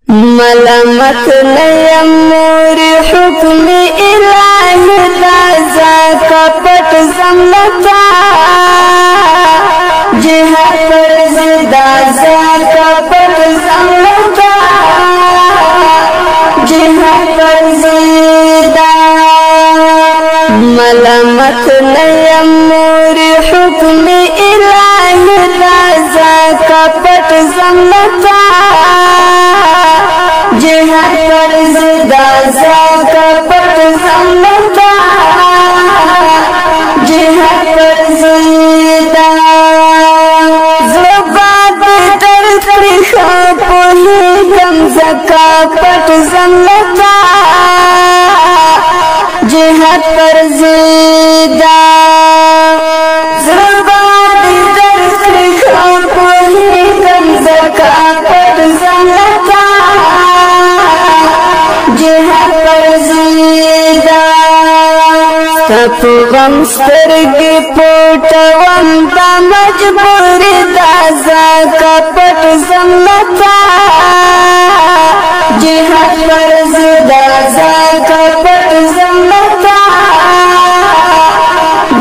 मलमत नयमूर हुक्म इलाही दाजा कपट जमलता जिहा पर दाजा कपट जमलता जिहा पर जिदा मलमत नयमूर हुक्म इलाही दाजा कपट जमलता जिहा पर दाजा कपट जमलता जिहा पर जिदा ज़ुबान तर तरीक़ा पुही गमज़ा कपट जमलता जिहा पर जिदा ज़ुबान तर तरीक़ा पुही गमज़ा कपट जमलता तपुवम स्तरगी पोटवम ता मजबूरी दाजा कपट जमलता जिहा पर दाजा कपट जमलता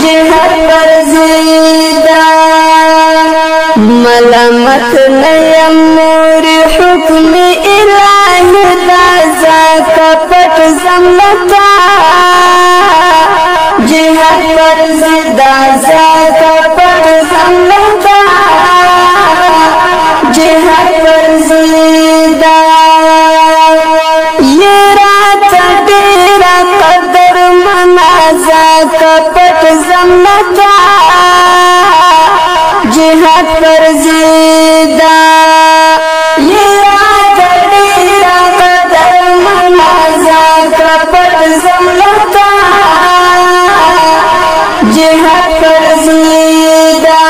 जिहा पर जिदा मलमत नयमूर हुक्म इलाही दाजा कपट जमलता जिहा पर दाजा कपट जमलता जिहा पर जिदा ये रात डेरा कदर मनाजा कपट जमलता जिहा पर जिदा ये रात डेरा कदर मनाजा कपट जमलता जिहा पर जिदा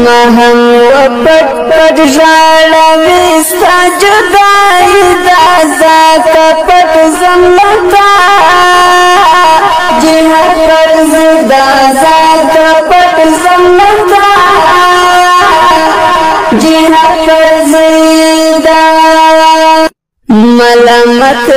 महम वपट जाड़ा विस्ता जुदाई दाजा कपट जमलता जिहा पर दाजा कपट जमलता जिहा पर जिदा मलमत